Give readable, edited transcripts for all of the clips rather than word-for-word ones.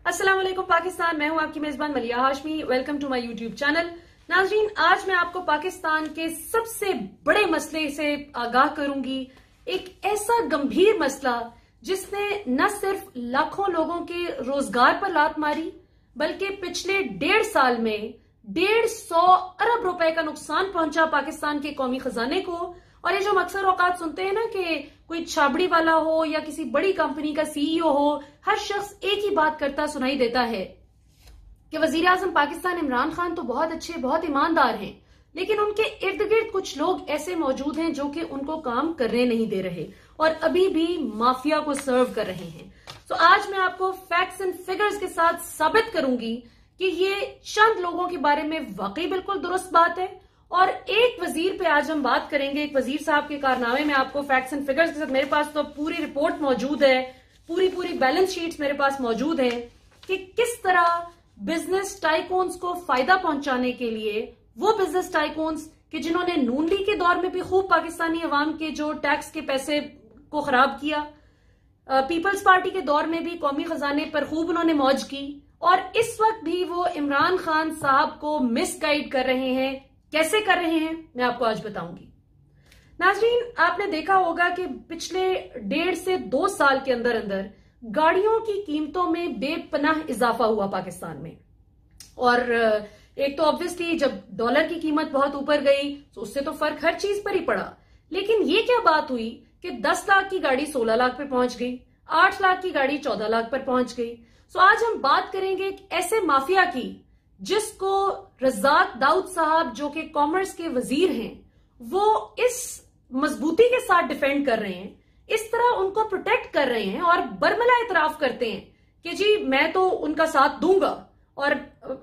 अस्सलाम वालेकुम पाकिस्तान। मैं हूं आपकी मेजबान Maliya Hashmi. Welcome to my YouTube channel. नाज़रीन, आज मैं आपको पाकिस्तान के सबसे बड़े मसले से आगाह करूंगी। एक ऐसा गंभीर मसला जिसने न सिर्फ लाखों लोगों के रोजगार पर लात मारी, बल्कि पिछले 1.5 साल में 150 अरब रुपए का नुकसान पहुंचा पाकिस्तान के कौमी खजाने को। और ये जो हम अक्सर औकात सुनते हैं ना कि कोई छाबड़ी वाला हो या किसी बड़ी कंपनी का सीईओ हो, हर शख्स एक ही बात करता सुनाई देता है कि वजीर आजम पाकिस्तान इमरान खान तो बहुत अच्छे, बहुत ईमानदार हैं, लेकिन उनके इर्द गिर्द कुछ लोग ऐसे मौजूद हैं जो कि उनको काम करने नहीं दे रहे और अभी भी माफिया को सर्व कर रहे हैं। तो आज मैं आपको फैक्ट्स एंड फिगर्स के साथ साबित करूंगी कि ये चंद लोगों के बारे में वाकई बिल्कुल दुरुस्त बात है। और एक वजीर पे आज हम बात करेंगे, एक वजीर साहब के कारनामे में आपको फैक्ट्स एंड फिगर्स के साथ, मेरे पास तो पूरी रिपोर्ट मौजूद है, पूरी बैलेंस शीट्स मेरे पास मौजूद है कि किस तरह बिजनेस टाइकून्स को फायदा पहुंचाने के लिए, वो बिजनेस टाइकून्स कि जिन्होंने नून लीग के दौर में भी खूब पाकिस्तानी अवाम के जो टैक्स के पैसे को खराब किया, पीपल्स पार्टी के दौर में भी कौमी खजाने पर खूब उन्होंने मौज की, और इस वक्त भी वो इमरान खान साहब को मिसगाइड कर रहे हैं। कैसे कर रहे हैं मैं आपको आज बताऊंगी। नाज़रीन, आपने देखा होगा कि पिछले 1.5 से 2 साल के अंदर अंदर गाड़ियों की कीमतों में बेपनाह इजाफा हुआ पाकिस्तान में। और एक तो ऑब्वियसली जब डॉलर की कीमत बहुत ऊपर गई तो उससे तो फर्क हर चीज पर ही पड़ा, लेकिन ये क्या बात हुई कि 10 लाख की गाड़ी 16 लाख पे पहुंच गई, 8 लाख की गाड़ी 14 लाख पर पहुंच गई। तो आज हम बात करेंगे एक ऐसे माफिया की जिसको रज़ाक दाऊद साहब, जो कि कॉमर्स के वजीर हैं, वो इस मजबूती के साथ डिफेंड कर रहे हैं, इस तरह उनको प्रोटेक्ट कर रहे हैं और बरमला इतराफ करते हैं कि जी मैं तो उनका साथ दूंगा। और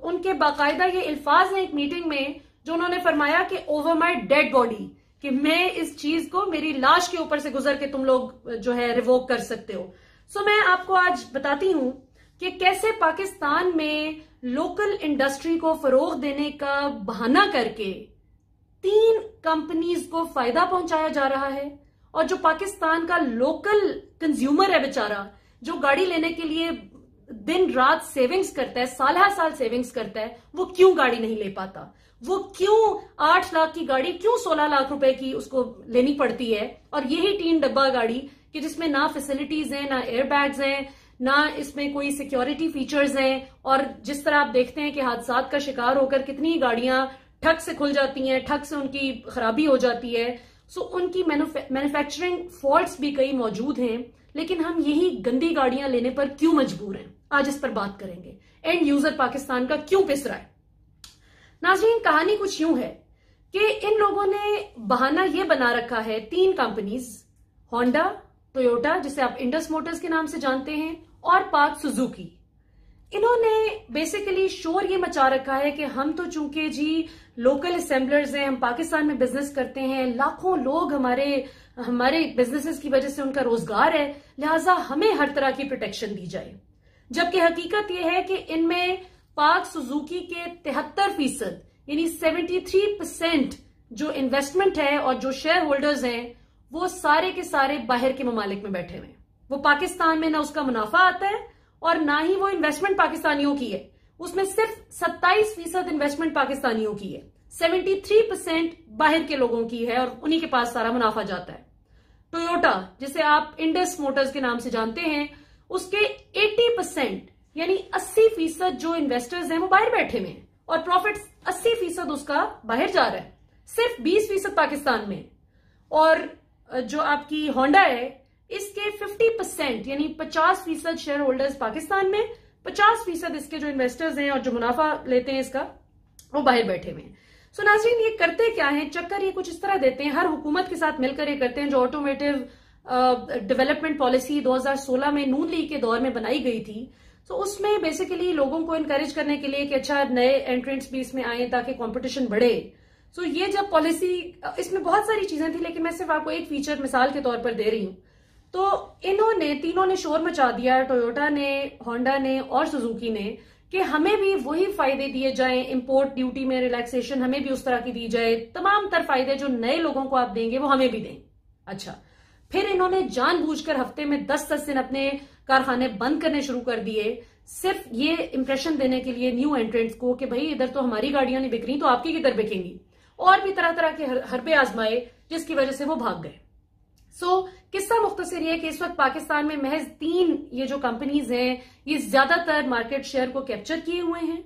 उनके बाकायदा ये अल्फाज हैं एक मीटिंग में जो उन्होंने फरमाया कि ओवर माई डेड बॉडी, कि मैं इस चीज को मेरी लाश के ऊपर से गुजर के तुम लोग जो है रिवोक कर सकते हो। सो मैं आपको आज बताती हूं कि कैसे पाकिस्तान में लोकल इंडस्ट्री को फरोग देने का बहाना करके 3 कंपनीज को फायदा पहुंचाया जा रहा है, और जो पाकिस्तान का लोकल कंज्यूमर है बेचारा, जो गाड़ी लेने के लिए दिन रात सेविंग्स करता है, साल सेविंग्स करता है, वो क्यों गाड़ी नहीं ले पाता, वो क्यों 8 लाख की गाड़ी क्यों 16 लाख रुपए की उसको लेनी पड़ती है। और यही 3 डब्बा गाड़ी कि जिसमें ना फैसिलिटीज हैं, ना एयरबैग्स हैं, ना इसमें कोई सिक्योरिटी फीचर्स हैं, और जिस तरह आप देखते हैं कि हादसात का शिकार होकर कितनी गाड़ियां ठग से खुल जाती हैं, ठग से उनकी खराबी हो जाती है। सो उनकी मैन्युफैक्चरिंग फॉल्ट्स भी कई मौजूद हैं, लेकिन हम यही गंदी गाड़ियां लेने पर क्यों मजबूर हैं, आज इस पर बात करेंगे। एंड यूजर पाकिस्तान का क्यों पिस रहा है। नाज़रीन, कहानी कुछ यूं है कि इन लोगों ने बहाना यह बना रखा है, 3 कंपनीज, होंडा, टोयोटा जिसे आप इंडस मोटर्स के नाम से जानते हैं, और पाक सुजुकी, इन्होंने बेसिकली शोर ये मचा रखा है कि हम तो चूंकि जी लोकल असेंबलर्स हैं, हम पाकिस्तान में बिजनेस करते हैं, लाखों लोग हमारे बिजनेसेस की वजह से उनका रोजगार है, लिहाजा हमें हर तरह की प्रोटेक्शन दी जाए। जबकि हकीकत यह है कि इनमें पाक सुजुकी के 73% यानी 73% जो इन्वेस्टमेंट है और जो शेयर होल्डर्स हैं, वो सारे के सारे बाहर के ममालिक में बैठे हुए हैं। वो पाकिस्तान में ना उसका मुनाफा आता है और ना ही वो इन्वेस्टमेंट पाकिस्तानियों की है, उसमें सिर्फ 27% इन्वेस्टमेंट पाकिस्तानियों की है, 73% बाहर के लोगों की है और उन्हीं के पास सारा मुनाफा जाता है। टोयोटा जिसे आप इंडस मोटर्स के नाम से जानते हैं, उसके 80% यानी 80% जो इन्वेस्टर्स हैं वो बाहर बैठे हुए हैं और प्रॉफिट 80% उसका बाहर जा रहा है, सिर्फ 20% पाकिस्तान में। और जो आपकी होंडा है, इसके 50% यानी 50% शेयर होल्डर्स पाकिस्तान में, 50% इसके जो इन्वेस्टर्स हैं और जो मुनाफा लेते हैं इसका, वो बाहर बैठे हुए हैं। सो नाज़रीन, ये करते क्या है, चक्कर ये कुछ इस तरह देते हैं, हर हुकूमत के साथ मिलकर ये करते हैं। जो ऑटोमेटिव डेवलपमेंट पॉलिसी 2016 में नून लीग के दौर में बनाई गई थी, तो उसमें बेसिकली लोगों को इनकरेज करने के लिए कि अच्छा नए एंट्रेंट्स भी इसमें आए ताकि कंपटीशन बढ़े। सो ये जब पॉलिसी, इसमें बहुत सारी चीजें थी, लेकिन मैं सिर्फ आपको एक फीचर मिसाल के तौर पर दे रही हूं। तो इन्होंने तीनों ने शोर मचा दिया, टोयोटा ने, होंडा ने और सुजुकी ने, कि हमें भी वही फायदे दिए जाएं, इंपोर्ट ड्यूटी में रिलैक्सेशन हमें भी उस तरह की दी जाए, तमाम तर फायदे जो नए लोगों को आप देंगे वो हमें भी दें। अच्छा, फिर इन्होंने जानबूझकर हफ्ते में 10-10 दिन अपने कारखाने बंद करने शुरू कर दिए सिर्फ ये इंप्रेशन देने के लिए न्यू एंट्रेंट्स को कि भाई इधर तो हमारी गाड़ियां नहीं बिक रही तो आपकी किधर बिकेंगी, और भी तरह तरह के हरबे आजमाए जिसकी वजह से वो भाग गए। किस्सा मुख्तसर ये कि इस वक्त पाकिस्तान में महज 3 ये जो कंपनीज हैं ये ज्यादातर मार्केट शेयर को कैप्चर किए हुए हैं।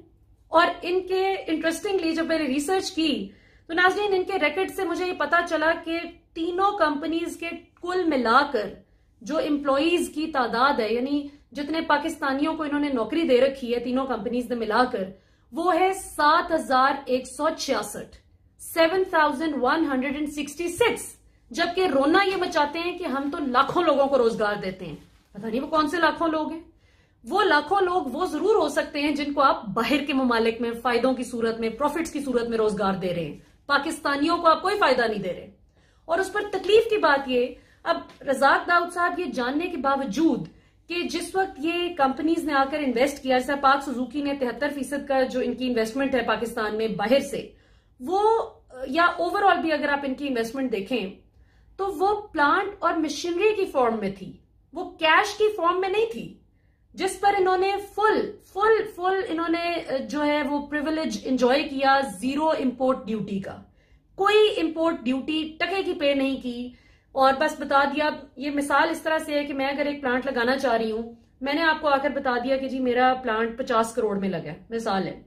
और इनके इंटरेस्टिंगली जब मैंने रिसर्च की तो नाज़रीन इनके रिकॉर्ड से मुझे ये पता चला कि तीनों कंपनीज के कुल मिलाकर जो एम्प्लॉइज की तादाद है, यानी जितने पाकिस्तानियों को इन्होंने नौकरी दे रखी है तीनों कंपनीज ने मिलाकर, वो है 7,166, 7,166। जबकि रोना ये मचाते हैं कि हम तो लाखों लोगों को रोजगार देते हैं। पता नहीं वो कौन से लाखों लोग हैं। वो लाखों लोग वो जरूर हो सकते हैं जिनको आप बाहर के ममालिक में फायदों की सूरत में, प्रॉफिट्स की सूरत में रोजगार दे रहे हैं। पाकिस्तानियों को आप कोई फायदा नहीं दे रहे। और उस पर तकलीफ की बात ये, अब रज़ाक दाऊद साहब ये जानने के बावजूद कि जिस वक्त ये कंपनीज ने आकर इन्वेस्ट किया, जैसे पाक सुजुकी ने 73% का जो इनकी इन्वेस्टमेंट है पाकिस्तान में बाहर से, वो या ओवरऑल भी अगर आप इनकी इन्वेस्टमेंट देखें तो वो प्लांट और मशीनरी की फॉर्म में थी, वो कैश की फॉर्म में नहीं थी, जिस पर इन्होंने फुल इन्होंने जो है वो प्रिविलेज एंजॉय किया जीरो इंपोर्ट ड्यूटी का। कोई इंपोर्ट ड्यूटी टके की पे नहीं की और बस बता दिया। ये मिसाल इस तरह से है कि मैं अगर एक प्लांट लगाना चाह रही हूं, मैंने आपको आकर बता दिया कि जी मेरा प्लांट 50 करोड़ में लगा है, मिसाल है।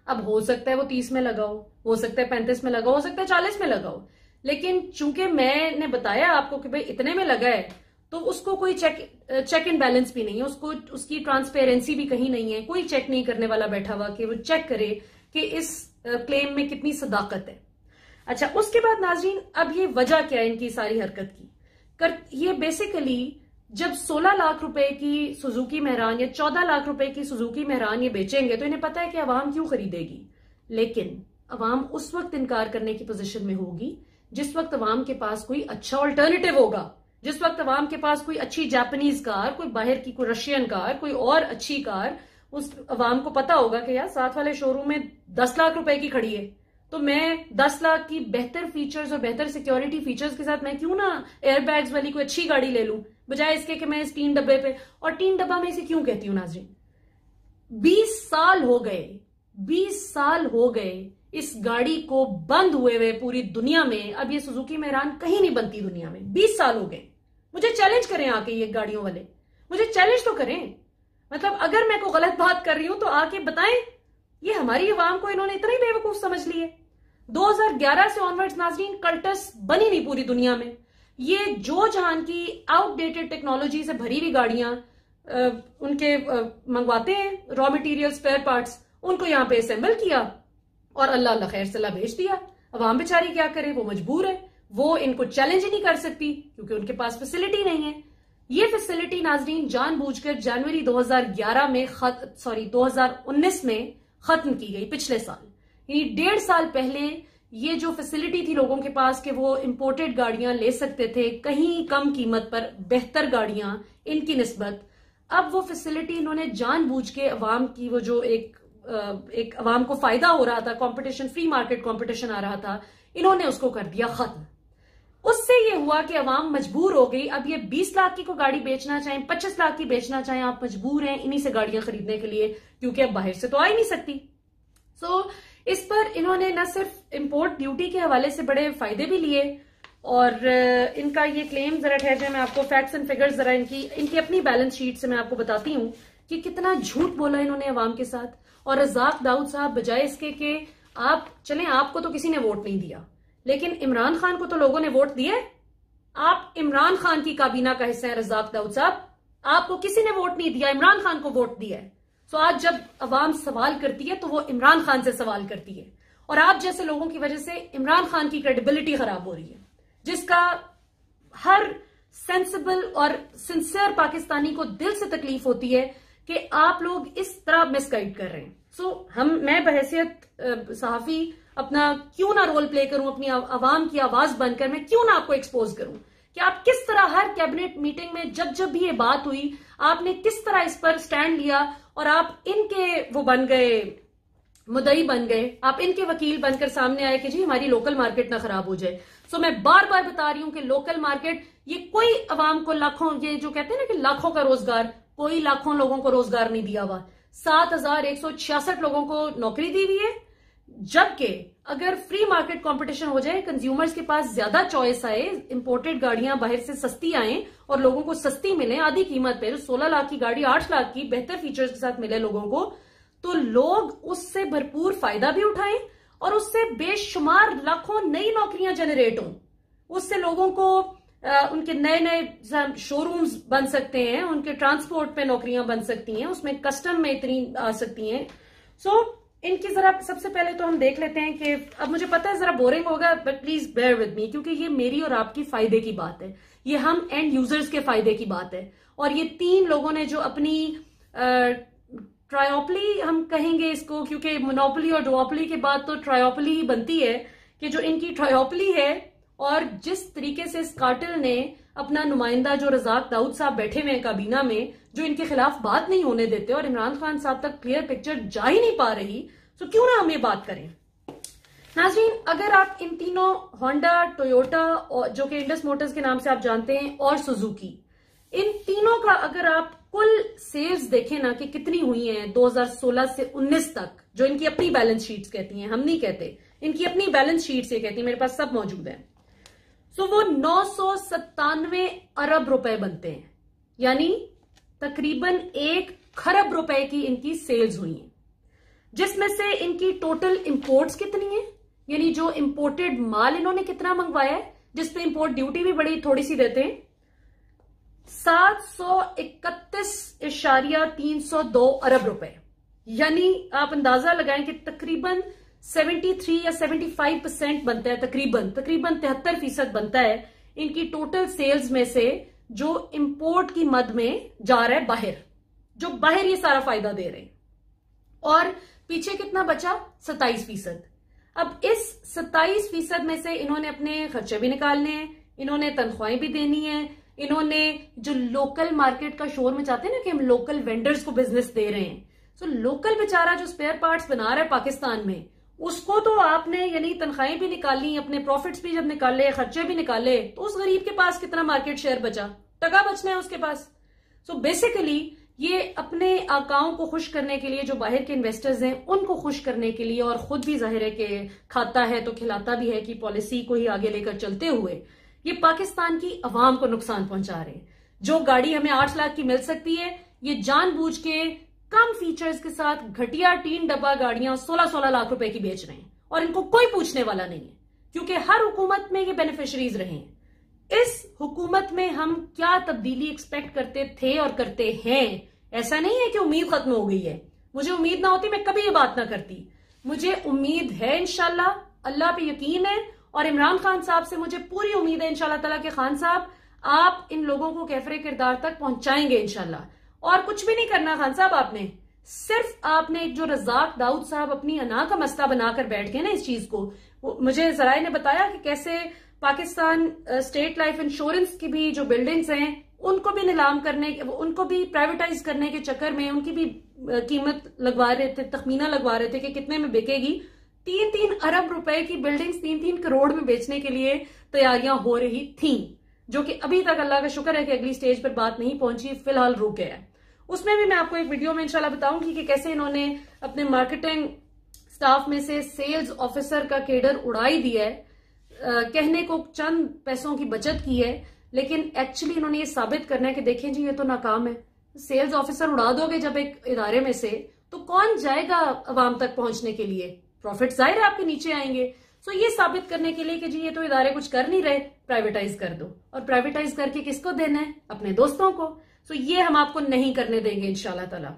अब हो सकता है वो 30 में लगाओ, हो सकता है 35 में लगाओ, हो सकता है 40 में लगाओ, लेकिन चूंकि मैंने बताया आपको कि भाई इतने में लगा है तो उसको कोई चेक एंड बैलेंस भी नहीं है, उसको उसकी ट्रांसपेरेंसी भी कहीं नहीं है, कोई चेक नहीं करने वाला बैठा हुआ कि वो चेक करे कि इस क्लेम में कितनी सदाकत है। अच्छा, उसके बाद नाजरीन अब ये वजह क्या है इनकी सारी हरकत की। ये बेसिकली जब 16 लाख रुपए की सुजुकी मेहरान या 14 लाख रुपए की सुजुकी मेहरान ये बेचेंगे तो इन्हें पता है कि अवाम क्यों खरीदेगी, लेकिन अवाम उस वक्त इनकार करने की पोजीशन में होगी जिस वक्त अवाम के पास कोई अच्छा ऑल्टरनेटिव होगा, जिस वक्त अवाम के पास कोई अच्छी जापानीज कार, कोई बाहर की कोई रशियन कार, कोई और अच्छी कार, उस अवाम को पता होगा कि यार साथ वाले शोरूम में 10 लाख रुपए की खड़ी है तो मैं 10 लाख की बेहतर फीचर्स और बेहतर सिक्योरिटी फीचर्स के साथ मैं क्यों ना एयरबैग्स वाली कोई अच्छी गाड़ी ले लूं, बजाय इसके कि मैं इस 3 डब्बे पे। और 3 डब्बा में इसे क्यों कहती हूं नाज़रीन, 20 साल हो गए, 20 साल हो गए इस गाड़ी को बंद हुए हुए पूरी दुनिया में। अब ये सुजुकी मेहरान कहीं नहीं बनती दुनिया में, 20 साल हो गए। मुझे चैलेंज करें आके ये गाड़ियों वाले, मुझे चैलेंज तो करें। मतलब अगर मैं कोई गलत बात कर रही हूं तो आके बताएं। ये हमारी अवाम को इन्होंने इतना ही बेवकूफ समझ लिए। 2011 से ऑनवर्ड्स नाजरीन कल्टस बनी नहीं पूरी दुनिया में। ये जो जहान की आउटडेटेड टेक्नोलॉजी से भरी हुई गाड़ियां उनके मंगवाते हैं, रॉ मटेरियल स्पेयर पार्ट्स, उनको यहां पे असेंबल किया और अल्लाह खैर सलाह भेज दिया। अवाम बेचारी क्या करे, वो मजबूर है, वो इनको चैलेंज ही नहीं कर सकती क्योंकि उनके पास फैसिलिटी नहीं है। ये फैसिलिटी नाजरीन जानबूझकर जनवरी 2019 में खत्म की गई, पिछले साल, यानी 1.5 साल पहले ये जो फैसिलिटी थी लोगों के पास कि वो इंपोर्टेड गाड़ियां ले सकते थे कहीं कम कीमत पर, बेहतर गाड़ियां इनकी निस्बत, अब वो फैसिलिटी इन्होंने जानबूझ के अवाम की वो जो एक अवाम को फायदा हो रहा था, कंपटीशन, फ्री मार्केट कंपटीशन आ रहा था, इन्होंने उसको कर दिया खत्म। उससे ये हुआ कि अवाम मजबूर हो गई। अब ये 20 लाख की को गाड़ी बेचना चाहें, 25 लाख की बेचना चाहें, आप मजबूर हैं इन्हीं से गाड़ियां खरीदने के लिए क्योंकि अब बाहर से तो आ ही नहीं सकती। इस पर इन्होंने न सिर्फ इंपोर्ट ड्यूटी के हवाले से बड़े फायदे भी लिए और इनका ये क्लेम, जरा ठहर जाए मैं आपको फैक्ट्स एंड फिगर्स जरा इनकी अपनी बैलेंस शीट से मैं आपको बताती हूं कि कितना झूठ बोला इन्होंने अवाम के साथ। और रज़ाक दाऊद साहब बजाय इसके कि आप चलें, आपको तो किसी ने वोट नहीं दिया, लेकिन इमरान खान को तो लोगों ने वोट दिया। आप इमरान खान की काबीना का हिस्सा है रज़ाक दाऊद साहब, आपको किसी ने वोट नहीं दिया, इमरान खान को वोट दिया है। तो आज जब अवाम सवाल करती है तो वो इमरान खान से सवाल करती है और आप जैसे लोगों की वजह से इमरान खान की क्रेडिबिलिटी खराब हो रही है, जिसका हर सेंसिबल और सिंसियर पाकिस्तानी को दिल से तकलीफ होती है कि आप लोग इस तरह मिसगाइड कर रहे हैं। मैं बहैसियत सहाफी अपना क्यों ना रोल प्ले करूं, अपनी आवाम की आवाज बनकर मैं क्यों ना आपको एक्सपोज करूं कि आप किस तरह हर कैबिनेट मीटिंग में जब भी ये बात हुई आपने किस तरह इस पर स्टैंड लिया और आप इनके वो बन गए, मुदई बन गए, आप इनके वकील बनकर सामने आए कि जी हमारी लोकल मार्केट ना खराब हो जाए। मैं बार बार बता रही हूं कि लोकल मार्केट ये कोई अवाम को लाखों, ये जो कहते हैं ना कि लाखों का रोजगार, कोई लाखों लोगों को रोजगार नहीं दिया हुआ। 7,166 लोगों को नौकरी दी हुई है। जबकि अगर फ्री मार्केट कंपटीशन हो जाए, कंज्यूमर्स के पास ज्यादा चॉइस आए, इंपोर्टेड गाड़ियां बाहर से सस्ती आए और लोगों को सस्ती मिले आधी कीमत पे, जो 16 लाख की गाड़ी 8 लाख की बेहतर फीचर्स के साथ मिले लोगों को, तो लोग उससे भरपूर फायदा भी उठाएं और उससे बेशुमार लाखों नई नौकरियां जनरेट हों। उससे लोगों को उनके नए नए शोरूम्स बन सकते हैं, उनके ट्रांसपोर्ट पे नौकरियां बन सकती हैं, उसमें कस्टम में इतनी आ सकती हैं। इनकी जरा सबसे पहले तो हम देख लेते हैं कि अब मुझे पता है जरा बोरिंग होगा, but please bear with me, क्योंकि ये मेरी और आपकी फायदे की बात है, ये हम एंड यूजर्स के फायदे की बात है। और ये 3 लोगों ने जो अपनी ट्रायोपली हम कहेंगे इसको, क्योंकि मोनोपोली और डुओपोली के बाद तो ट्रायोपली ही बनती है, कि जो इनकी ट्रायोपली है और जिस तरीके से इस कार्टेल ने अपना नुमाइंदा जो रजाक दाऊद साहब बैठे हुए हैं काबीना में, जो इनके खिलाफ बात नहीं होने देते और इमरान खान साहब तक क्लियर पिक्चर जा ही नहीं पा रही, तो क्यों ना हम ये बात करें। नाज़रीन, अगर आप इन तीनों होंडा, टोयोटा और जो कि इंडस मोटर्स के नाम से आप जानते हैं, और सुजुकी, इन तीनों का अगर आप कुल सेल्स देखें ना कि कितनी हुई हैं 2016 से 19 तक, जो इनकी अपनी बैलेंस शीट्स कहती हैं, हम नहीं कहते, इनकी अपनी बैलेंस शीट्स ये कहती है, मेरे पास सब मौजूद है। तो वो 997 अरब रुपए बनते हैं, यानी तकरीबन 1 खरब रुपए की इनकी सेल्स हुई हैं, जिसमें से इनकी टोटल इंपोर्ट्स कितनी है, यानी जो इंपोर्टेड माल इन्होंने कितना मंगवाया है, जिसपे इंपोर्ट ड्यूटी भी बड़ी थोड़ी सी देते हैं, 731.302 अरब रुपए। यानी आप अंदाजा लगाएं कि तकरीबन 73 या 75% बनता है, तकरीबन 73% बनता है इनकी टोटल सेल्स में से, जो इंपोर्ट की मद में जा रहा है बाहर, जो बाहर ये सारा फायदा दे रहे हैं। और पीछे कितना बचा? 27%। अब इस 27% में से इन्होंने अपने खर्चे भी निकालने हैं, इन्होंने तनख्वाहें भी देनी है, इन्होंने जो लोकल मार्केट का शोर में चाहते हैं ना कि हम लोकल वेंडर्स को बिजनेस दे रहे हैं, तो लोकल बेचारा जो स्पेयर पार्ट्स बना रहा है पाकिस्तान में, उसको तो आपने यानी तनख्वाहें भी निकाली, अपने प्रॉफिट्स भी जब निकाले, खर्चे भी निकाले, तो उस गरीब के पास कितना मार्केट शेयर बचा? टका बचना है उसके पास। सो बेसिकली ये अपने आकाओं को खुश करने के लिए, जो बाहर के इन्वेस्टर्स हैं उनको खुश करने के लिए, और खुद भी जाहिर है कि खाता है तो खिलाता भी है कि पॉलिसी को ही आगे लेकर चलते हुए ये पाकिस्तान की अवाम को नुकसान पहुंचा रहे हैं। जो गाड़ी हमें 8 लाख की मिल सकती है, ये जानबूझ के कम फीचर्स के साथ घटिया 3 डब्बा गाड़ियां 16-16 लाख रुपए की बेच रहे हैं, और इनको कोई पूछने वाला नहीं है, क्योंकि हर हुकूमत में ये बेनिफिशरीज रहे हैं। इस हुकूमत में हम क्या तब्दीली एक्सपेक्ट करते थे और करते हैं? ऐसा नहीं है कि उम्मीद खत्म हो गई है, मुझे उम्मीद ना होती मैं कभी ये बात ना करती, मुझे उम्मीद है इंशाल्लाह, अल्लाह पे यकीन है, और इमरान खान साहब से मुझे पूरी उम्मीद है इंशाल्लाह ताला कि खान साहब आप इन लोगों को कैफरे किरदार तक पहुंचाएंगे इंशाल्लाह। और कुछ भी नहीं करना खान साहब, आपने सिर्फ आपने जो रजाक दाऊद साहब अपनी अना का मसला बनाकर बैठ गए ना इस चीज को, मुझे जराए ने बताया कि कैसे पाकिस्तान स्टेट लाइफ इंश्योरेंस की भी जो बिल्डिंग्स हैं उनको भी नीलाम करने, उनको भी प्राइवेटाइज करने के चक्कर में उनकी भी कीमत लगवा रहे थे, तखमीना लगवा रहे थे कि कितने में बिकेगी। 3-3 अरब रुपए की बिल्डिंग्स 3-3 करोड़ में बेचने के लिए तैयारियां हो रही थीं, जो कि अभी तक अल्लाह का शुक्र है कि अगली स्टेज पर बात नहीं पहुंची, फिलहाल रुक गया है। उसमें भी मैं आपको एक वीडियो में इंशाल्लाह बताऊंगी कि कैसे इन्होंने अपने मार्केटिंग स्टाफ में से सेल्स ऑफिसर का केडर उड़ाई दिया है, कहने को चंद पैसों की बचत की है, लेकिन एक्चुअली इन्होंने ये साबित करना है कि देखें जी ये तो नाकाम है। सेल्स ऑफिसर उड़ा दोगे जब एक इदारे में से, तो कौन जाएगा अवाम तक पहुंचने के लिए? प्रॉफिट जाहिर है आपके नीचे आएंगे। सो ये साबित करने के लिए कि जी ये तो इदारे कुछ कर नहीं रहे, प्राइवेटाइज कर दो। और प्राइवेटाइज करके किसको देना है? अपने दोस्तों को। सो ये हम आपको नहीं करने देंगे इंशाल्लाह ताला।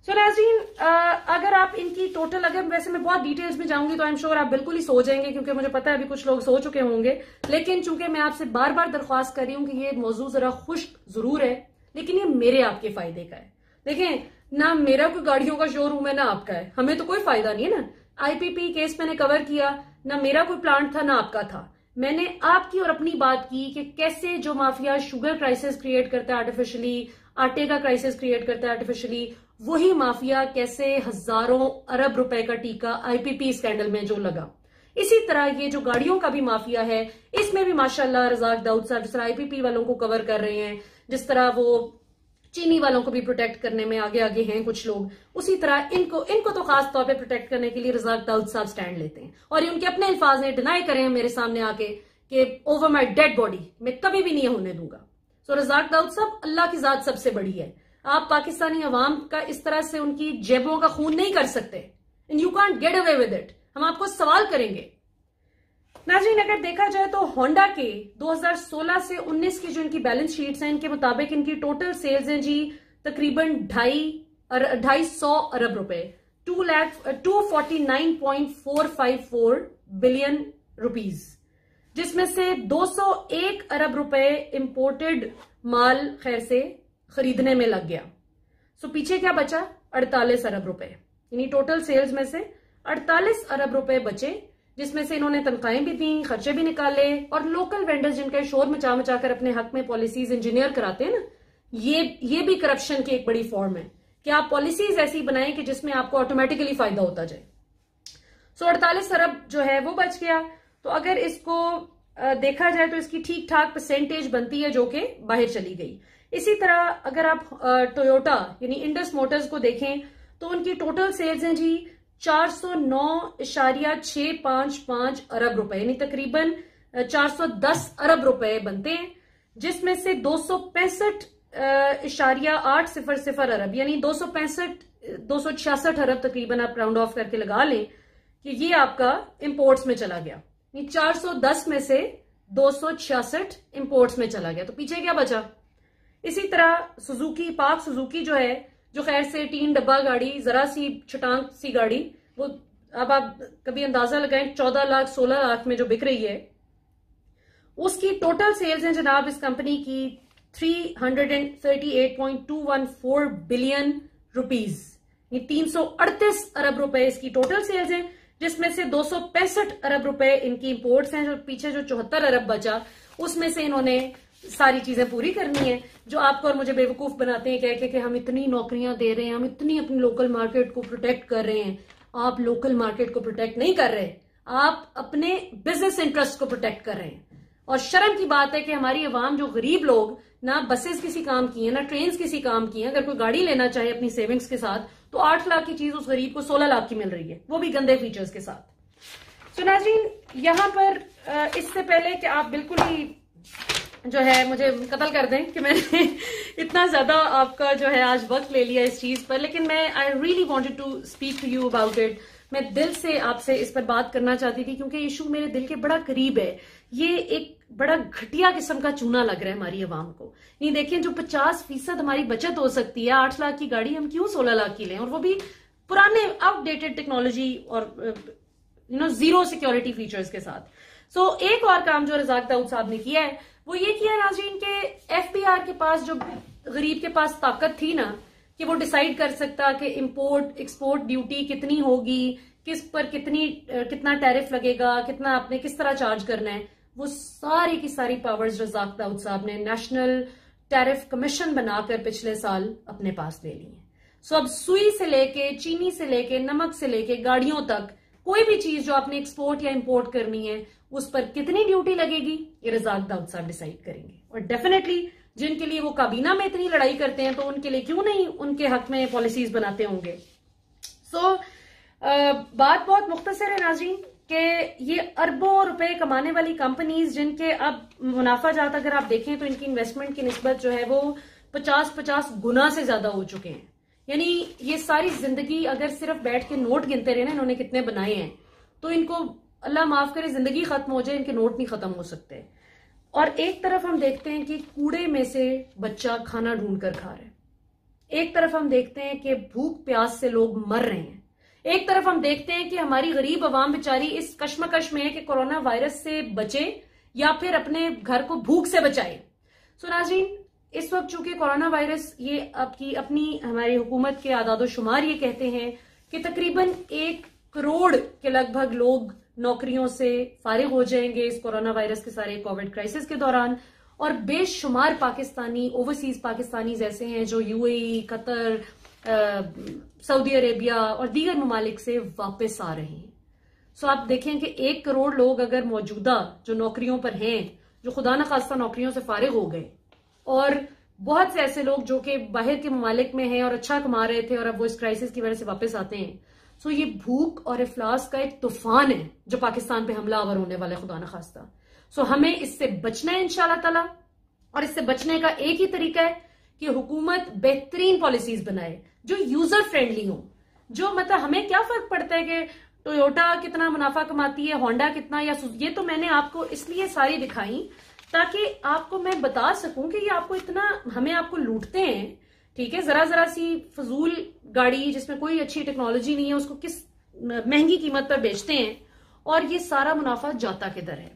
सो नाज़रीन, अगर आप इनकी टोटल, अगर वैसे मैं बहुत डिटेल्स में जाऊंगी तो आई एम श्योर आप बिल्कुल ही सो जाएंगे, क्योंकि मुझे पता है अभी कुछ लोग सो चुके होंगे, लेकिन चूंकि मैं आपसे बार बार दरख्वास्त कर रही हूं कि ये मौजूद जरा खुश्क जरूर है, लेकिन ये मेरे आपके फायदे का है। देखें, ना मेरा कोई गाड़ियों का शोरूम है ना आपका है, हमें तो कोई फायदा नहीं है ना। आईपीपी केस मैंने कवर किया, ना मेरा कोई प्लांट था ना आपका था। मैंने आपकी और अपनी बात की कि कैसे जो माफिया शुगर क्राइसिस क्रिएट करता है आर्टिफिशियली, आटे का क्राइसिस क्रिएट करता है आर्टिफिशियली, वही माफिया कैसे हजारों अरब रुपए का टीका आईपीपी स्कैंडल में जो लगा। इसी तरह ये जो गाड़ियों का भी माफिया है, इसमें भी माशाल्लाह रजाक दाऊद साहब जिस तरह आईपीपी वालों को कवर कर रहे हैं, जिस तरह वो चीनी वालों को भी प्रोटेक्ट करने में आगे आगे हैं कुछ लोग, उसी तरह इनको तो खास तौर पे प्रोटेक्ट करने के लिए रज़ाक दाऊद साहब स्टैंड लेते हैं। और ये उनके अपने अल्फाज ने डिनाई करे हैं मेरे सामने आके कि ओवर माई डेड बॉडी मैं कभी भी नहीं होने दूंगा। सो रज़ाक दाऊद साहब, अल्लाह की जात सबसे बड़ी है। आप पाकिस्तानी अवाम का इस तरह से उनकी जेबों का खून नहीं कर सकते, and you can't get away with it. हम आपको सवाल करेंगे। नाज़रीन, अगर देखा जाए तो होंडा के 2016 से 19 की जो इनकी बैलेंस शीट्स हैं, इनके मुताबिक इनकी टोटल सेल्स हैं जी तकरीबन 250 अरब रुपए, 249.454 बिलियन रुपीज, जिसमें से 201 अरब रुपए इंपोर्टेड माल खैर से खरीदने में लग गया। सो पीछे क्या बचा? 48 अरब रुपए, यानी टोटल सेल्स में से 48 अरब रुपए बचे, जिसमें से इन्होंने तनख्वाहें भी दी, खर्चे भी निकाले, और लोकल वेंडर्स जिनका शोर मचा मचा कर अपने हक में पॉलिसीज इंजीनियर कराते हैं ना, ये भी करप्शन की एक बड़ी फॉर्म है कि आप पॉलिसीज ऐसी बनाएं कि जिसमें आपको ऑटोमेटिकली फायदा होता जाए। सो 48 अरब जो है वो बच गया। तो अगर इसको देखा जाए तो इसकी ठीक ठाक परसेंटेज बनती है जो कि बाहर चली गई। इसी तरह अगर आप टोयोटा यानी इंडस मोटर्स को देखें तो उनकी टोटल सेल्स हैं जी 409.655 अरब रुपए, यानी तकरीबन 410 अरब रुपए बनते हैं, जिसमें से 265.800 अरब यानी 266 अरब तकरीबन आप राउंड ऑफ करके लगा लें कि ये आपका इंपोर्ट्स में चला गया। 410 में से 266 इंपोर्ट्स में चला गया। तो पीछे क्या बचा? इसी तरह सुजुकी, पाक सुजुकी जो है, जो खैर से 3 डब्बा गाड़ी, जरा सी छटांग सी गाड़ी, वो अब आप कभी अंदाजा लगाएं 14 लाख 16 लाख में जो बिक रही है, उसकी टोटल सेल्स हैं जनाब इस कंपनी की 338.214 बिलियन रुपीज, ये 338 अरब रुपए इसकी टोटल सेल्स हैं, जिसमें से 265 अरब रुपए इनकी इंपोर्ट्स हैं। जो पीछे जो 74 अरब बचा उसमें से इन्होंने सारी चीजें पूरी करनी है, जो आपको और मुझे बेवकूफ बनाते हैं कह के कि हम इतनी नौकरियां दे रहे हैं, हम इतनी अपनी लोकल मार्केट को प्रोटेक्ट कर रहे हैं। आप लोकल मार्केट को प्रोटेक्ट नहीं कर रहे, आप अपने बिजनेस इंटरेस्ट को प्रोटेक्ट कर रहे हैं। और शर्म की बात है कि हमारी अवाम, जो गरीब लोग, ना बसेस किसी काम की है, ना ट्रेन किसी काम की है, अगर कोई गाड़ी लेना चाहे अपनी सेविंग्स के साथ तो 8 लाख की चीज उस गरीब को 16 लाख की मिल रही है, वो भी गंदे फीचर्स के साथ। तो नाज़रीन, यहां पर इससे पहले कि आप बिल्कुल ही जो है मुझे कत्ल कर दें कि मैंने इतना ज्यादा आपका जो है आज वक्त ले लिया इस चीज पर, लेकिन मैं I really wanted to speak to you about it. मैं दिल से आपसे इस पर बात करना चाहती थी क्योंकि इशू मेरे दिल के बड़ा करीब है। ये एक बड़ा घटिया किस्म का चूना लग रहा है हमारी अवाम को। नहीं देखिए, जो 50% हमारी बचत हो सकती है, 8 लाख की गाड़ी हम क्यों 16 लाख की लें, और वो भी पुराने आउटडेटेड टेक्नोलॉजी और जीरो सिक्योरिटी फीचर्स के साथ। सो एक और काम जो रज़ाक दाऊद साहब ने किया है वो ये किया नाज़रीन के एफबीआर के पास, जो गरीब के पास ताकत थी ना कि वो डिसाइड कर सकता कि इंपोर्ट एक्सपोर्ट ड्यूटी कितनी होगी, किस पर कितना टैरिफ लगेगा, कितना आपने किस तरह चार्ज करना है, वो सारी की सारी पावर्स रज़ाक दाऊद साहब ने नेशनल टैरिफ कमीशन बनाकर पिछले साल अपने पास ले ली है। सो अब सुई से लेके, चीनी से लेके, नमक से लेके, गाड़ियों तक, कोई भी चीज जो आपने एक्सपोर्ट या इंपोर्ट करनी है उस पर कितनी ड्यूटी लगेगी ये रज़ाक दाऊद साहब डिसाइड करेंगे। और डेफिनेटली जिनके लिए वो काबीना में इतनी लड़ाई करते हैं तो उनके लिए क्यों नहीं उनके हक में पॉलिसीज बनाते होंगे। सो बात बहुत मुख्तसर है नाज़रीन कि ये अरबों रुपए कमाने वाली कंपनीज, जिनके अब मुनाफा जात अगर आप देखें तो इनकी इन्वेस्टमेंट की निस्बत जो है वो 50-50 गुना से ज्यादा हो चुके हैं। यानी ये सारी जिंदगी अगर सिर्फ बैठ के नोट गिनते रहे ना, इन्होंने कितने बनाए हैं, तो इनको अल्लाह माफ करे जिंदगी खत्म हो जाए, इनके नोट नहीं खत्म हो सकते। और एक तरफ हम देखते हैं कि कूड़े में से बच्चा खाना ढूंढ कर खा रहे हैं, एक तरफ हम देखते हैं कि भूख प्यास से लोग मर रहे हैं, एक तरफ हम देखते हैं कि हमारी गरीब आवाम बेचारी इस कश्मकश में है कि कोरोना वायरस से बचे या फिर अपने घर को भूख से बचाए। सो नाज़रीन, इस वक्त चूंकि कोरोना वायरस, ये आपकी अपनी हमारी हुकूमत के आदादो शुमार ये कहते हैं कि तकरीबन 1 करोड़ के लगभग लोग नौकरियों से फारिग हो जाएंगे इस कोरोना वायरस के सारे कोविड क्राइसिस के दौरान, और बेशुमार पाकिस्तानी, ओवरसीज पाकिस्तानीज ऐसे हैं जो यूएई, कतर, सऊदी अरेबिया और दीगर ममालिक से वापस आ रहे हैं। सो आप देखें कि 1 करोड़ लोग अगर मौजूदा जो नौकरियों पर हैं, जो खुदा न खास्ता नौकरियों से फारिग हो गए, और बहुत से ऐसे लोग जो कि बाहर के ममालिक में हैं और अच्छा कमा रहे थे और अब वो इस क्राइसिस की वजह से वापस आते हैं। सो ये भूख और इफलास का एक तूफान है जो पाकिस्तान पे हमलावर होने वाला है, खुदा न खास्ता। सो हमें इससे बचना है इंशाल्लाह ताला, और इससे बचने का एक ही तरीका है कि हुकूमत बेहतरीन पॉलिसीज बनाए जो यूजर फ्रेंडली हो। जो मतलब हमें क्या फर्क पड़ता है कि टोयोटा कितना मुनाफा कमाती है, होंडा कितना, या ये तो मैंने आपको इसलिए सारी दिखाई ताकि आपको मैं बता सकूं कि ये आपको इतना, हमें आपको लूटते हैं, ठीक है, जरा जरा सी फजूल गाड़ी जिसमें कोई अच्छी टेक्नोलॉजी नहीं है उसको किस महंगी कीमत पर बेचते हैं, और ये सारा मुनाफा जाता किधर है।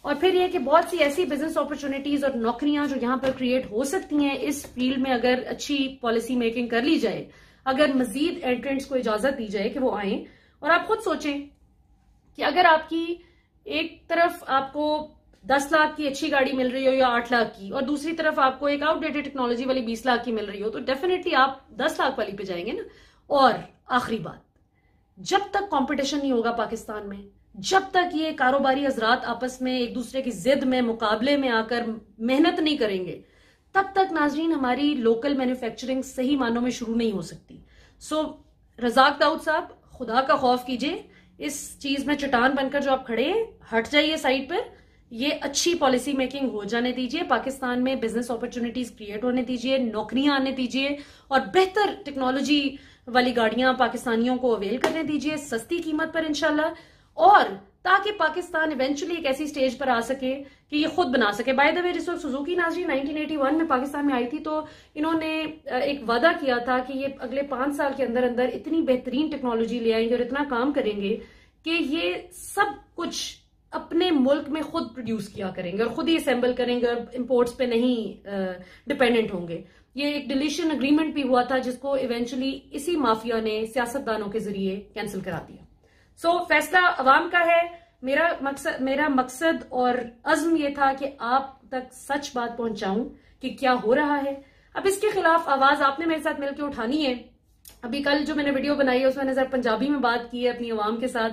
और फिर ये कि बहुत सी ऐसी बिजनेस अपॉर्चुनिटीज और नौकरियां जो यहां पर क्रिएट हो सकती हैं इस फील्ड में, अगर अच्छी पॉलिसी मेकिंग कर ली जाए, अगर मजीद एंट्रेंट्स को इजाजत दी जाए कि वो आए। और आप खुद सोचें कि अगर आपकी एक तरफ आपको 10 लाख की अच्छी गाड़ी मिल रही हो या 8 लाख की, और दूसरी तरफ आपको एक आउटडेटेड टेक्नोलॉजी वाली 20 लाख की मिल रही हो, तो डेफिनेटली आप 10 लाख वाली पे जाएंगे ना। और आखिरी बात, जब तक कंपटीशन नहीं होगा पाकिस्तान में, जब तक ये कारोबारी हजरात आपस में एक दूसरे की जिद में मुकाबले में आकर मेहनत नहीं करेंगे, तब तक नाजरीन हमारी लोकल मैन्युफैक्चरिंग सही मानों में शुरू नहीं हो सकती। सो रजाक दाऊद साहब, खुदा का खौफ कीजिए, इस चीज में चट्टान बनकर जो आप खड़े हैं हट जाइए साइड पर, ये अच्छी पॉलिसी मेकिंग हो जाने दीजिए, पाकिस्तान में बिजनेस अपॉर्चुनिटीज क्रिएट होने दीजिए, नौकरियां आने दीजिए, और बेहतर टेक्नोलॉजी वाली गाड़ियां पाकिस्तानियों को अवेल करने दीजिए सस्ती कीमत पर इंशाल्लाह, और ताकि पाकिस्तान इवेंचुअली एक ऐसी स्टेज पर आ सके कि ये खुद बना सके। बाय द वे, जिस वक्त सुजुकी नाजरी 1981 में पाकिस्तान में आई थी तो इन्होंने एक वादा किया था कि ये अगले 5 साल के अंदर अंदर इतनी बेहतरीन टेक्नोलॉजी ले आएंगे और इतना काम करेंगे कि ये सब कुछ अपने मुल्क में खुद प्रोड्यूस किया करेंगे और खुद ही असेंबल करेंगे और इंपोर्ट्स पे नहीं डिपेंडेंट होंगे। ये एक डिलीशन अग्रीमेंट भी हुआ था जिसको इवेंचुअली इसी माफिया ने सियासतदानों के जरिए कैंसिल करा दिया। सो फैसला अवाम का है। मेरा मकसद और अज़्म ये था कि आप तक सच बात पहुंचाऊं कि क्या हो रहा है। अब इसके खिलाफ आवाज आपने मेरे साथ मिलकर उठानी है। अभी कल जो मैंने वीडियो बनाई है उसमें नजर पंजाबी में बात की है अपनी आवाम के साथ,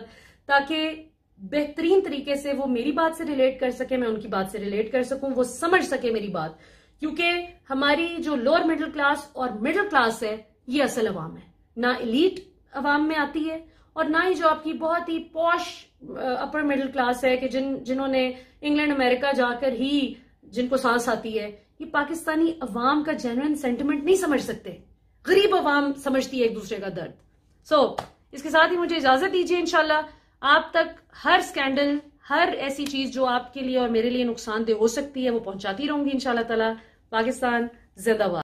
ताकि बेहतरीन तरीके से वो मेरी बात से रिलेट कर सके, मैं उनकी बात से रिलेट कर सकूं, वो समझ सके मेरी बात। क्योंकि हमारी जो लोअर मिडिल क्लास और मिडिल क्लास है ये असल अवाम है, ना एलीट अवाम में आती है और ना ही जो आपकी बहुत ही पॉश अपर मिडिल क्लास है कि जिन्होंने इंग्लैंड अमेरिका जाकर ही जिनको सांस आती है। ये पाकिस्तानी अवाम का जेन्युइन सेंटिमेंट नहीं समझ सकते, गरीब अवाम समझती है एक दूसरे का दर्द। सो इसके साथ ही मुझे इजाजत दीजिए। इंशाल्लाह आप तक हर स्कैंडल, हर ऐसी चीज जो आपके लिए और मेरे लिए नुकसानदेह हो सकती है वो पहुंचाती रहूंगी इंशाल्लाह ताला। पाकिस्तान जिंदाबाद।